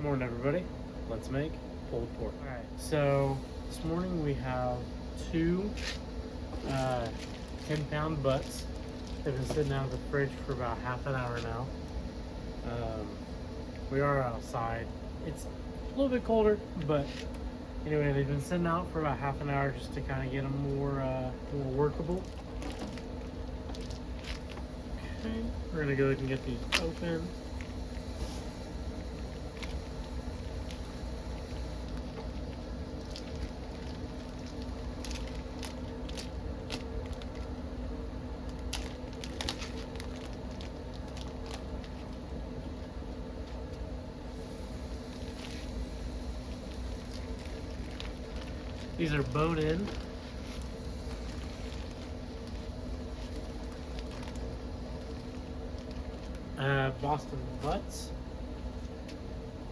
Morning, everybody. Let's make pulled pork. All right, so this morning we have two 10-pound butts. They've been sitting out of the fridge for about half an hour now. We are outside. It's a little bit colder, but anyway, they've been sitting out for about half an hour just to kind of get them more workable. Okay, we're gonna go ahead and get these open. These are bone-in. Boston butts.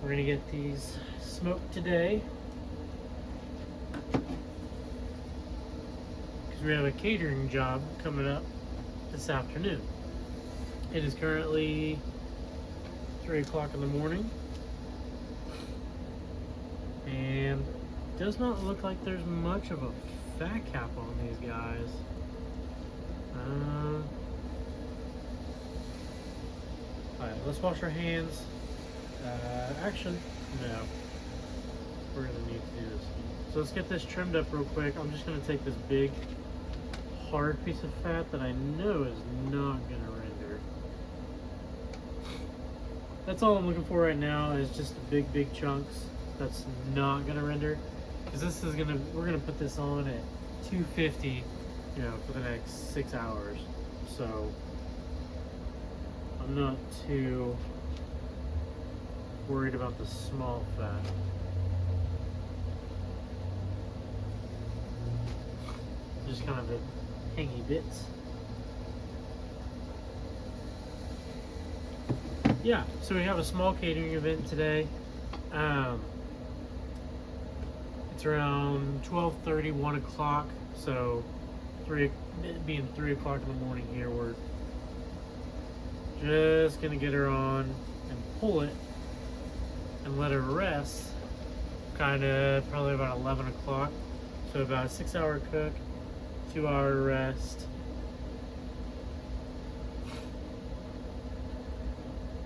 We're gonna get these smoked today because we have a catering job coming up this afternoon. It is currently 3 o'clock in the morning, and it does not look like there's much of a fat cap on these guys. Alright, let's wash our hands. Actually, no. We're gonna need to do this. So let's get this trimmed up real quick. I'm just gonna take this big, hard piece of fat that I know is not gonna render. That's all I'm looking for right now, is just the big chunks that's not gonna render. Because this is we're gonna put this on at 250, for the next 6 hours. So I'm not too worried about the small fat. Just kind of the hangy bits. Yeah, so we have a small catering event today. It's around 12:30, 1 o'clock. So being 3 o'clock in the morning here, we're just gonna get her on and pull it and let her rest probably about 11 o'clock. So about a 6-hour cook, 2-hour rest.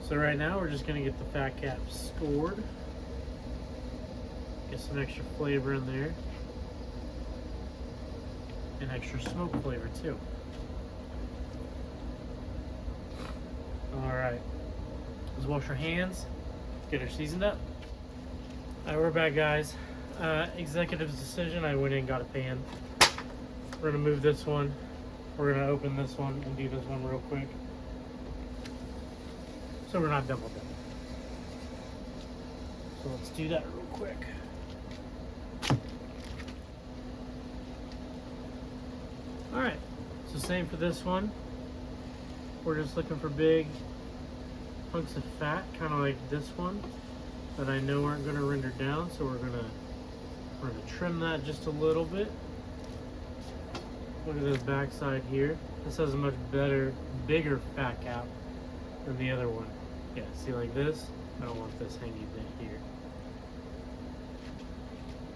So right now we're just gonna get the fat cap scored. Get some extra flavor in there. And extra smoke flavor too. Alright, let's wash our hands, get her seasoned up. Alright, we're back, guys. Executive's decision, I went in and got a pan. We're gonna move this one. We're gonna open this one and do this one real quick, so we're not double dipping. So let's do that real quick. Alright, so same for this one. We're just looking for big hunks of fat, kind of like this one, that I know aren't going to render down, so we're gonna trim that just a little bit. Look at this backside here. This has a much bigger fat cap than the other one. Yeah, see, like this? I don't want this hangy bit here.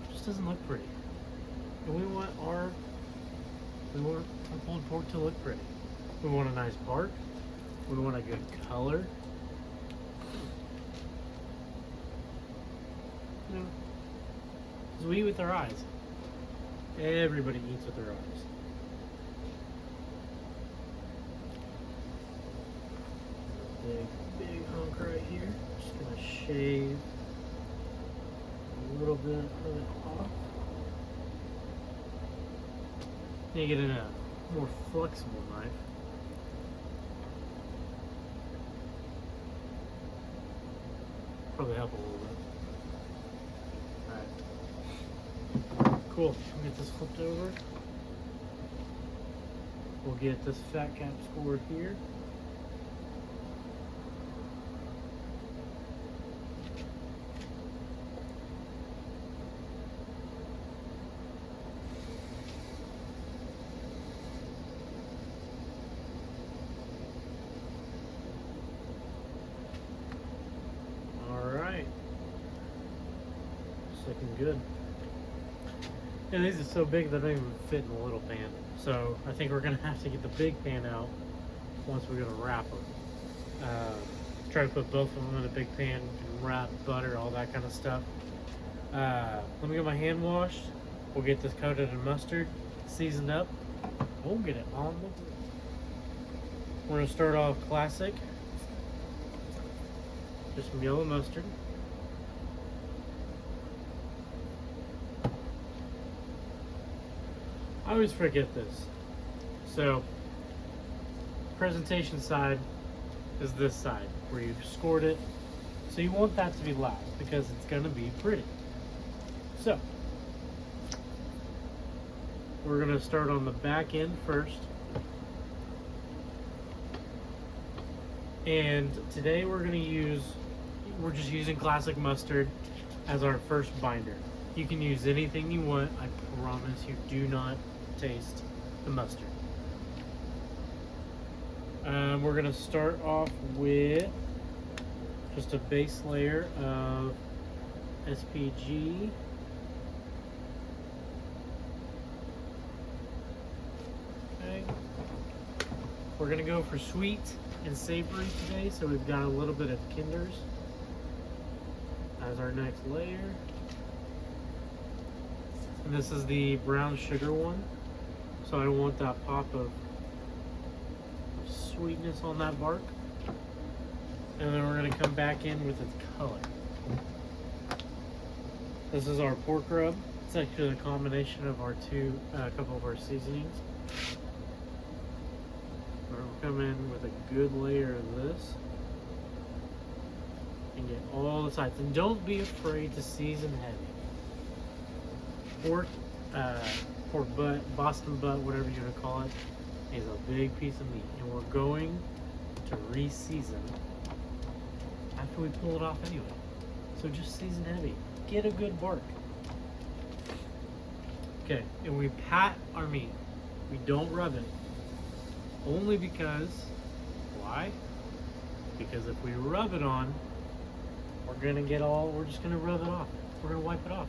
It just doesn't look pretty. And we want our pulled pork to look pretty. We want a nice bark. We want a good color. Because we eat with our eyes. Everybody eats with their eyes. Big hunk right here. Just gonna shave a little bit of it off. You get in a more flexible knife. Probably help a little bit. Alright. Cool. We'll get this flipped over. We'll get this fat cap scored here. looking good. And these are so big they don't even fit in the little pan. So I think we're gonna have to get the big pan out once we're gonna wrap them. Try to put both of them in a big pan, wrap, butter, all that kind of stuff. Let me get my hand washed. We'll get this coated in mustard, seasoned up. We'll get it on the grill. We're gonna start off classic. Just some yellow mustard. I always forget this. So, presentation side is this side where you've scored it. So you want that to be last because it's gonna be pretty. So, we're gonna start on the back end first. And today we're just using classic mustard as our first binder. You can use anything you want. I promise you do not taste the mustard. We're gonna start off with just a base layer of SPG. Okay. We're gonna go for sweet and savory today, so we've got a little bit of Kinders as our next layer. And this is the brown sugar one, so I don't want that pop of sweetness on that bark. And then we're going to come back in with its color. This is our pork rub. It's actually a combination of our couple of our seasonings. We're going to come in with a good layer of this and get all the sides. And don't be afraid to season heavy. Pork butt, Boston butt, whatever you want to call it, is a big piece of meat, and we're going to re-season after we pull it off anyway. So just season heavy. Get a good bark. Okay, and we pat our meat. We don't rub it. Only because, why? Because if we rub it on, we're just gonna rub it off. We're gonna wipe it off.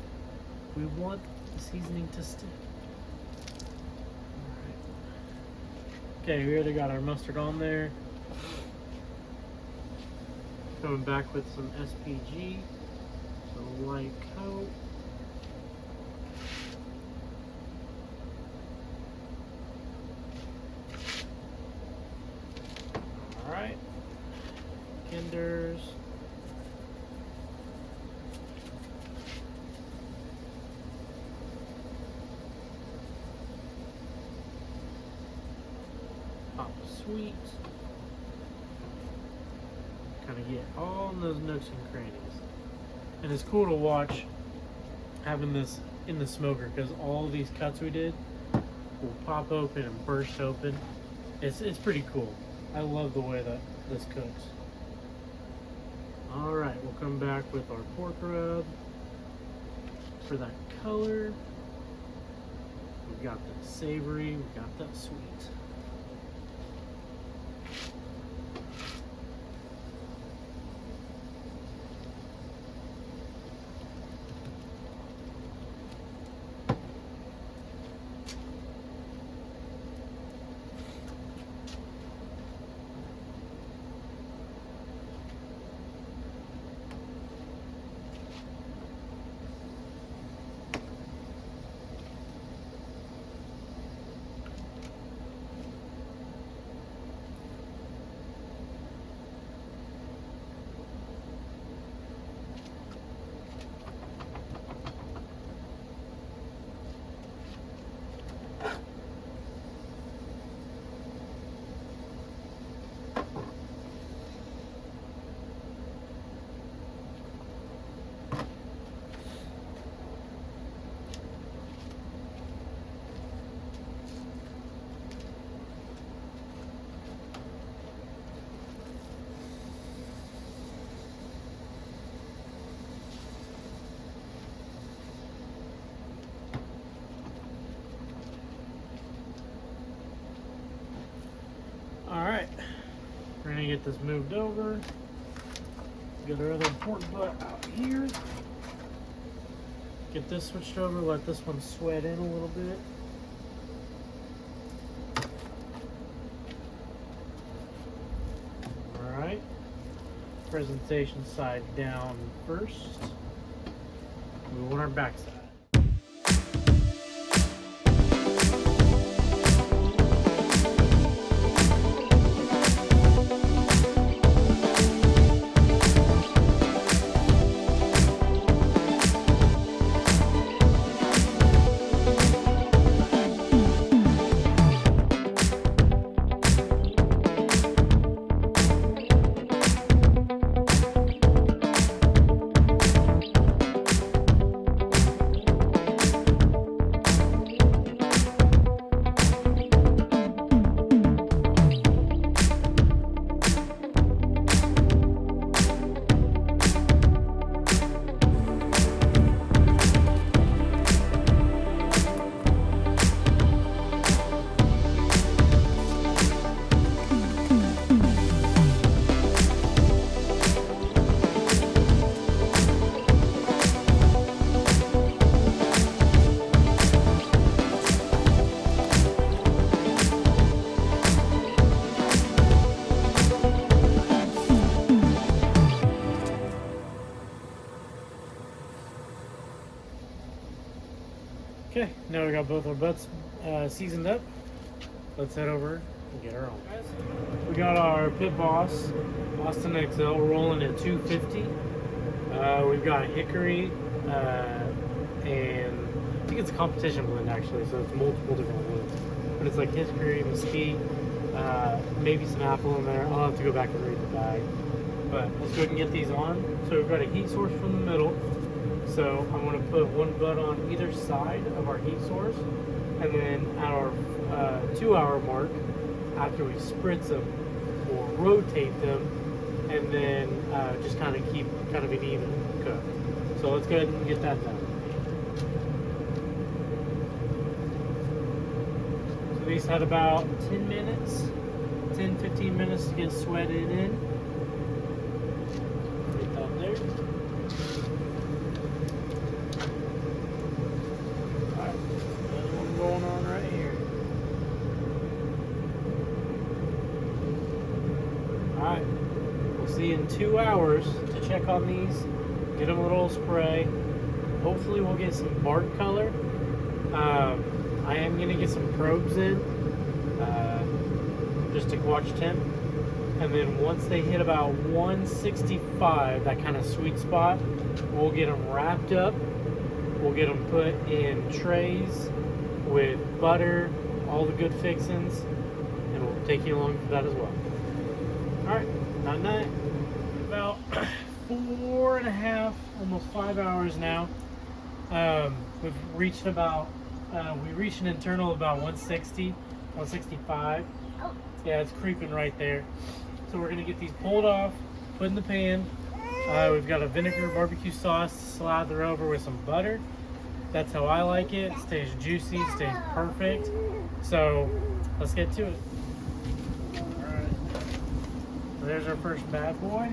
We want the seasoning to stick. Okay, we already got our mustard on there. Coming back with some SPG, a light coat. All right, Kinders. Pop sweet. Kind of get all those nooks and crannies. And it's cool to watch having this in the smoker because all these cuts we did will pop open and burst open. It's pretty cool. I love the way that this cooks. All right, we'll come back with our pork rub for that color. We've got that savory, we've got that sweet. Alright, we're going to get this moved over. Get our other pork butt out here. Get this switched over, let this one sweat in a little bit. Alright. Presentation side down first. We want our back side. Okay, now we got both our butts seasoned up. Let's head over and get our own. We got our Pit Boss Austin XL rolling at 250. We've got hickory and I think it's a competition blend actually, so it's multiple different woods. But it's like hickory, mesquite, maybe some apple in there. I'll have to go back and read the bag. But let's go ahead and get these on. So we've got a heat source from the middle. So I'm going to put one butt on either side of our heat source, and then at our 2-hour mark, after we spritz them, we'll rotate them, and then just kind of keep kind of an even cook. So let's go ahead and get that done. So these had about 10 minutes, 10-15 minutes to get sweated in. Get that there. Going on right here. Alright, we'll see you in 2 hours to check on these, get them a little spray. Hopefully we'll get some bark color. I am going to get some probes in just to watch temp, and then once they hit about 165, that kind of sweet spot, we'll get them wrapped up. We'll get them put in trays with butter, all the good fixings, and we'll take you along for that as well. Alright, night. About 4.5, almost 5 hours now. We've reached about, we reached an internal of about 160, 165. Yeah, it's creeping right there. So we're gonna get these pulled off, put in the pan. We've got a vinegar barbecue sauce to slather over with some butter. That's how I like it. It stays juicy, stays perfect. So let's get to it. Alright. So there's our first bad boy.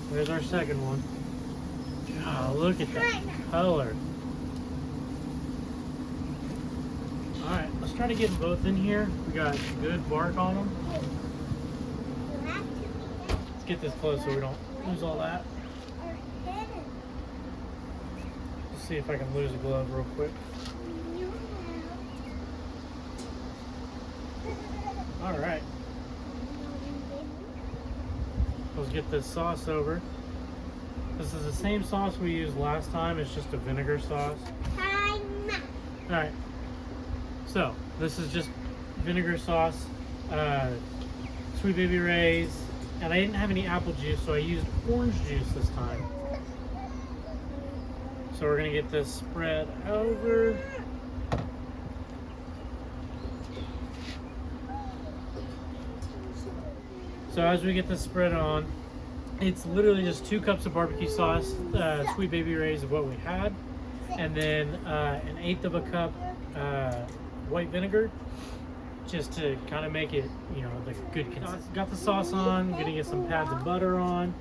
There's our second one. Oh, look at that color. Alright, let's try to get them both in here. We got good bark on them. Let's get this close so we don't lose all that. See if I can lose a glove real quick. Alright. Let's get this sauce over. This is the same sauce we used last time, it's just a vinegar sauce. Alright. So, this is just vinegar sauce, Sweet Baby Ray's, and I didn't have any apple juice, so I used orange juice this time. So we're gonna get this spread over. So as we get this spread on, it's literally just 2 cups of barbecue sauce, Sweet Baby Ray's of what we had, and then 1/8 of a cup white vinegar, just to kind of make it, you know, the good consistency. Got the sauce on, gonna get some pads of butter on.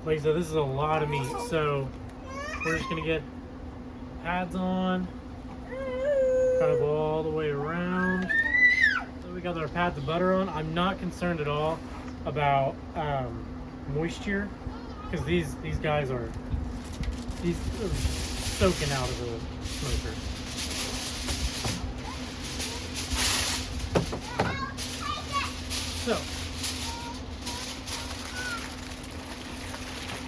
Like I said, this is a lot of meat, so we're just gonna get pads on, kind of all the way around. So we got our pads of butter on. I'm not concerned at all about moisture, because these guys are soaking out of the smoker. So,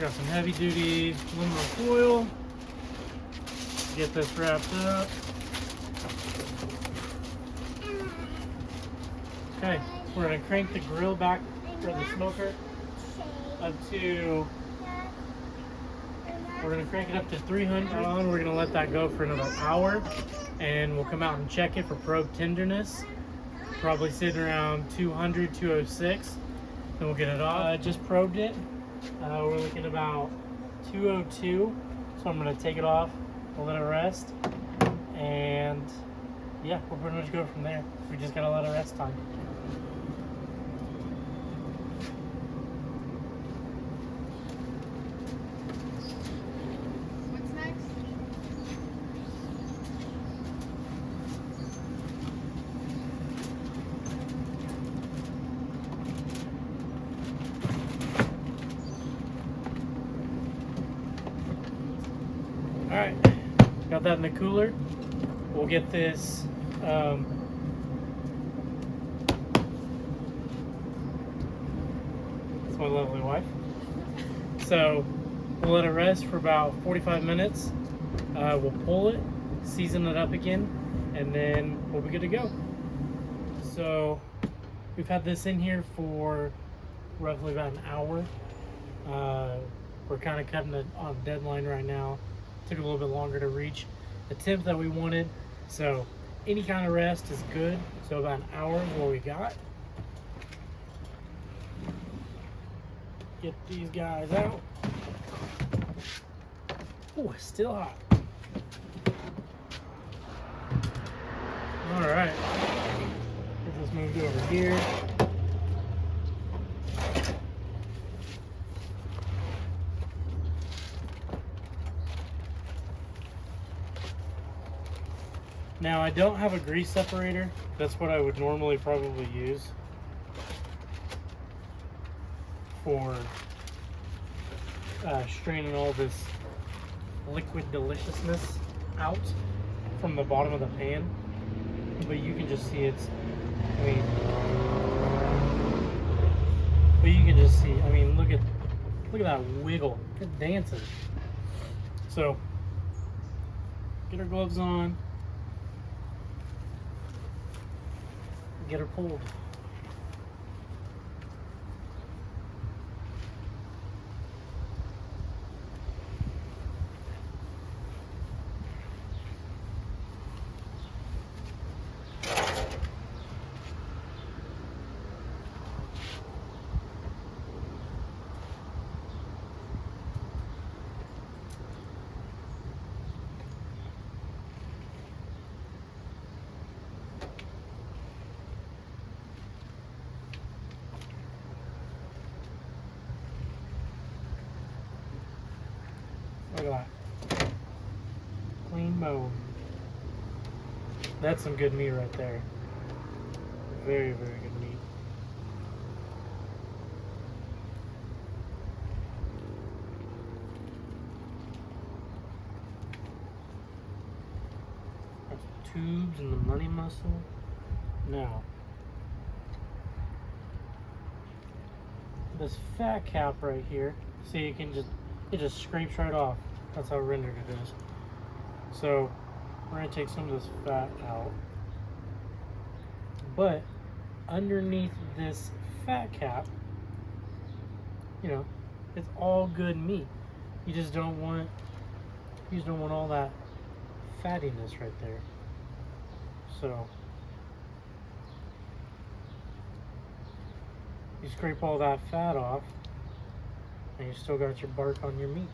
got some heavy duty aluminum foil. Get this wrapped up. Okay, we're gonna crank the grill back, or the smoker, up to, we're gonna crank it up to 300 on. We're gonna let that go for another hour, and we'll come out and check it for probe tenderness. Probably sitting around 200, 206. Then we'll get it off. Just probed it. We're looking about 202. So I'm gonna take it off, we'll let it rest, and yeah, we'll pretty much go from there. We just gotta let it rest time. What's next? All right, got that in the cooler. We'll get this it's my lovely wife. So we'll let it rest for about 45 minutes. We'll pull it, season it up again, and then we'll be good to go. So we've had this in here for roughly about an hour. We're kind of cutting it on deadline right now. Took a little bit longer to reach the temp that we wanted. So any kind of rest is good. So about an hour is what we got. Get these guys out. Oh, it's still hot. All right. Get this moved over here. Now, I don't have a grease separator. That's what I would normally probably use for straining all this liquid deliciousness out from the bottom of the pan. But you can just see it's, but you can just see, look at that wiggle. It's dancing. So, get our gloves on. Get her pulled. Look at that. Clean bone. That's some good meat right there. Very, very good meat. That's the tubes and the money muscle. Now, this fat cap right here, see, you can just, it just scrapes right off. That's how rendered it is. So we're gonna take some of this fat out. But underneath this fat cap, it's all good meat. You just don't want all that fattiness right there. So you scrape all that fat off, and you still got your bark on your meat.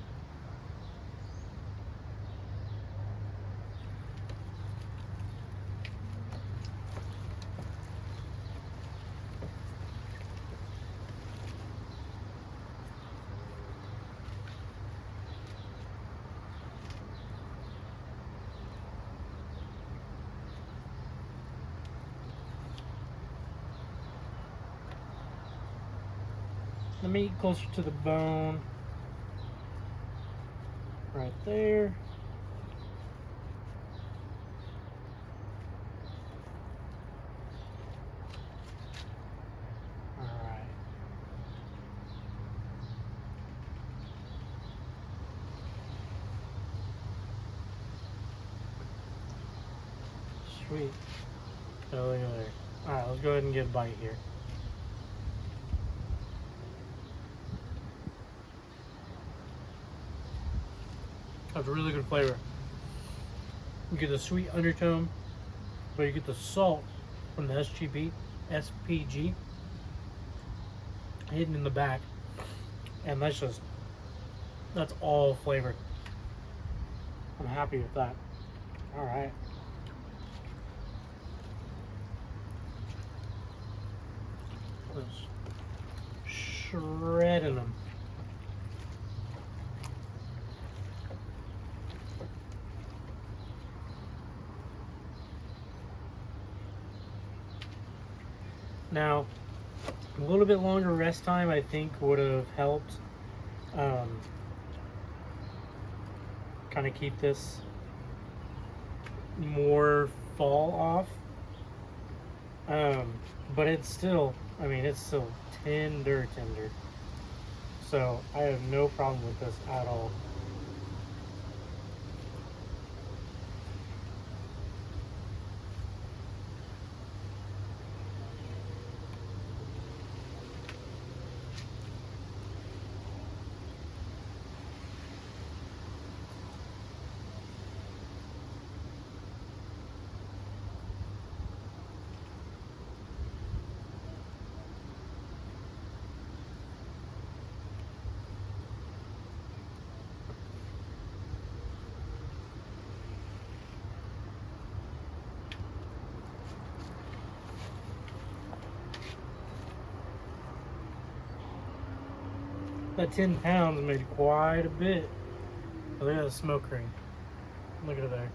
the meat closer to the bone. Right there. Alright. Sweet. Oh, look at there. Alright, let's go ahead and get a bite here. That's a really good flavor. You get the sweet undertone, but you get the salt from the SPG hidden in the back, and that's all flavored. I'm happy with that. All right. Just shredding them. Now, a little bit longer rest time I think would have helped kind of keep this more fall off. But it's still, I mean, it's still tender. So I have no problem with this at all. That 10 pounds made quite a bit. Oh, look at the smoke ring. Look at it there.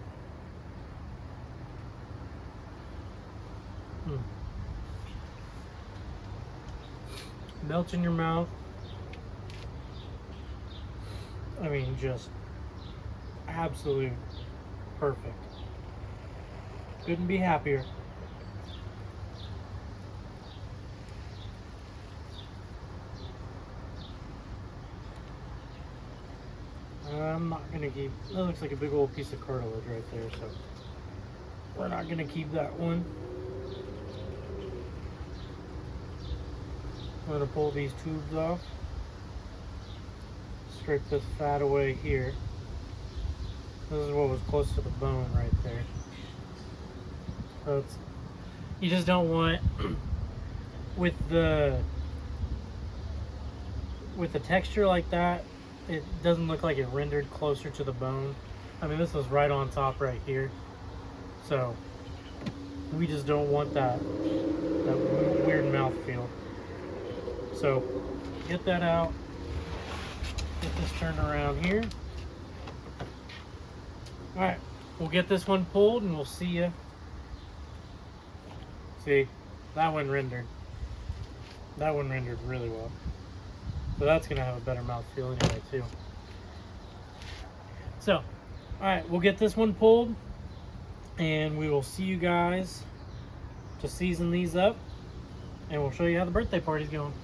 Melts in your mouth. I mean, just absolute perfect. Couldn't be happier. I'm not gonna keep, that looks like a big old piece of cartilage right there, so we're not gonna keep that one. I'm gonna pull these tubes off, strip this fat away here. This is what was close to the bone right there. So it's, you just don't want, with the texture like that, it doesn't look like it rendered closer to the bone. I mean, this was right on top right here. So we just don't want that weird mouthfeel. So get that out. Get this turned around here. All right, we'll get this one pulled and we'll see you. See, that one rendered. That one rendered really well. So that's gonna have a better mouthfeel anyway too. So, all right, we'll get this one pulled and we will see you guys to season these up and we'll show you how the birthday party's going.